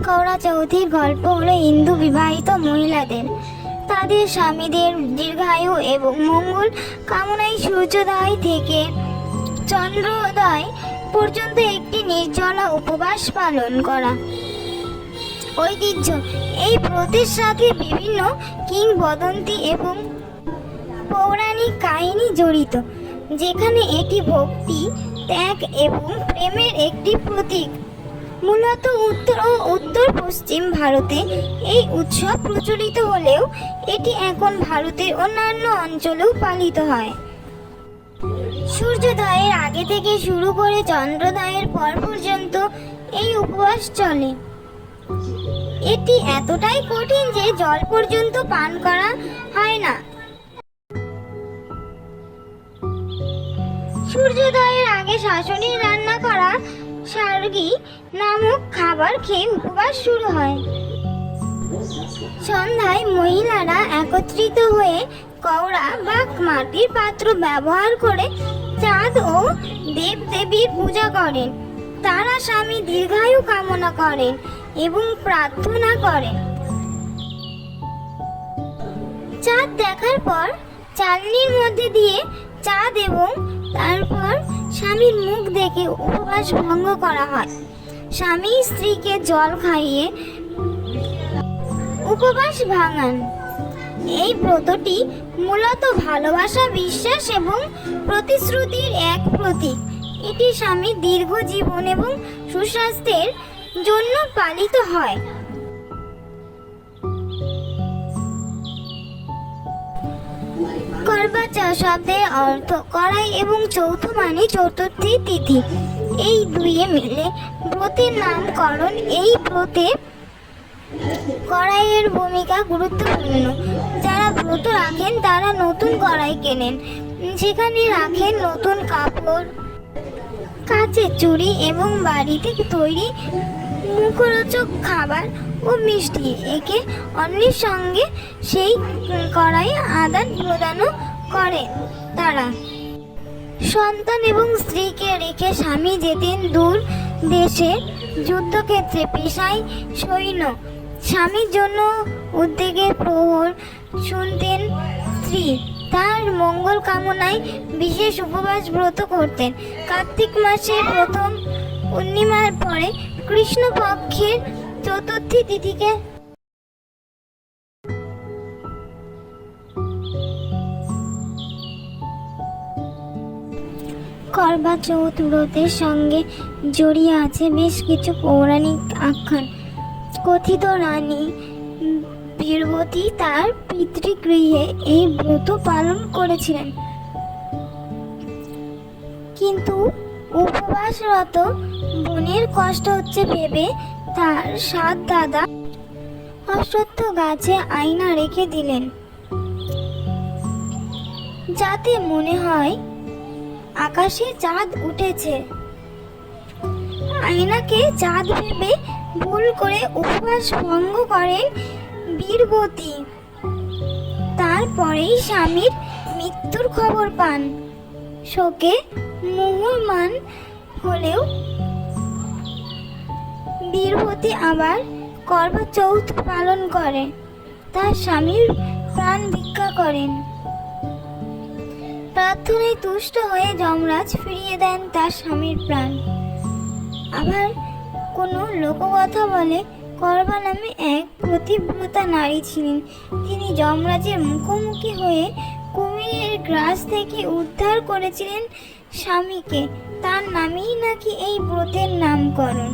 কওড়া চৌথির গল্প হলো হিন্দু বিবাহিত মহিলাদের তাদের স্বামীদের দীর্ঘায়ু এবং মঙ্গল কামনায় সূর্যোদয় থেকে চন্দ্রোদয় পর্যন্ত একটি নির্জলা উপবাস পালন করা ঐতিহ্য। এই ব্রতের সাথে বিভিন্ন কিংবদন্তি এবং পৌরাণিক কাহিনী জড়িত, যেখানে এটি ভক্তি, ত্যাগ এবং প্রেমের একটি প্রতীক। মূলত উত্তর ও উত্তর পশ্চিম ভারতে এই উৎসব প্রচলিত হলেও এটি এখন ভারতের অন্যান্য অঞ্চলেও পালিত হয়। সূর্যোদয়ের আগে থেকে শুরু করে চন্দ্রোদয়ের পর পর্যন্ত এই উপবাস চলে। এটি এতটাই কঠিন যে জল পর্যন্ত পান করা হয় না। সূর্যোদয়ের আগে শাশুড়ির রান্না করা সার্গী নামক খাবার খেয়ে উপবাস শুরু হয়। সন্ধ্যায় মহিলারা একত্রিত হয়ে কওড়া বা মাটির পাত্র ব্যবহার করে চাঁদ ও দেবদেবীর পূজা করেন। তারা স্বামী দীর্ঘায়ু কামনা করেন এবং প্রার্থনা করেন। চাঁদ দেখার পর চালনির মধ্যে দিয়ে চাঁদ এবং তারপর স্বামীর মুখ দেখে উপবাস ভঙ্গ করা হয়। স্বামী স্ত্রীকে জল খাইয়ে উপবাস ভাঙান। এই ব্রতটি মূলত ভালোবাসা, বিশ্বাস এবং প্রতিশ্রুতির এক প্রতীক। এটি স্বামীর দীর্ঘ জীবন এবং সুস্বাস্থ্যের জন্য পালিত হয়। করবা শব্দের অর্থ কড়াই এবং চৌথ মানে চতুর্থী তিথি। এই দুইয়ে মিলে ব্রতের নামকরণ। এই ব্রতে কড়াইয়ের ভূমিকা গুরুত্বপূর্ণ। যারা ব্রত রাখেন তারা নতুন কড়াই কেনেন, সেখানে রাখেন নতুন কাপড়, কাচের চুড়ি এবং বাড়িতে তৈরি মুখরোচক খাবার ও মিষ্টি। একে অন্যের সঙ্গে সেই কড়াই আদান প্রদানও করেন তারা। সন্তান এবং স্ত্রীকে রেখে স্বামী যেতেন দূর দেশে যুদ্ধক্ষেত্রে, পেশায় সৈন্য। স্বামীর জন্য উদ্বেগের প্রহর শুনতেন স্ত্রী। তার মঙ্গল কামনায় বিশেষ উপবাস ব্রত করতেন। কার্তিক মাসের প্রথম পূর্ণিমার পরে কৃষ্ণপক্ষের চতুর্থী তিথিকে করবা চৌথ ব্রতের সঙ্গে জড়িয়ে আছে বেশ কিছু পৌরাণিক আখ্যান। কথিত রানী বীরবতী তার পিতৃগৃহে এই ব্রত পালন করেছিলেন, কিন্তু উপবাসরত বোনের কষ্ট হচ্ছে ভেবে তার 7 দাদা অশ্বত্থ গাছে আয়না রেখে দিলেন, যাতে মনে হয় আকাশে চাঁদ উঠেছে। আয়নাকে চাঁদ ভেবে ভুল করে উপবাস ভঙ্গ করেন বীরবতী। তারপরেই স্বামীর মৃত্যুর খবর পান। শোকে মুহ্যমান হলেও বীরবতী আবার করবা চৌথ পালন করে তার স্বামীর প্রাণ ভিক্ষা করেন। প্রার্থনায় তুষ্ট হয়ে যমরাজ ফিরিয়ে দেন তার স্বামীর প্রাণ। আবার কোনো লোককথা বলে করবা নামে এক পতিব্রতা নারী ছিলেন। তিনি যমরাজের মুখোমুখি হয়ে কুমিরের গ্রাস থেকে উদ্ধার করেছিলেন স্বামীকে। তার নামেই নাকি এই ব্রতের নামকরণ।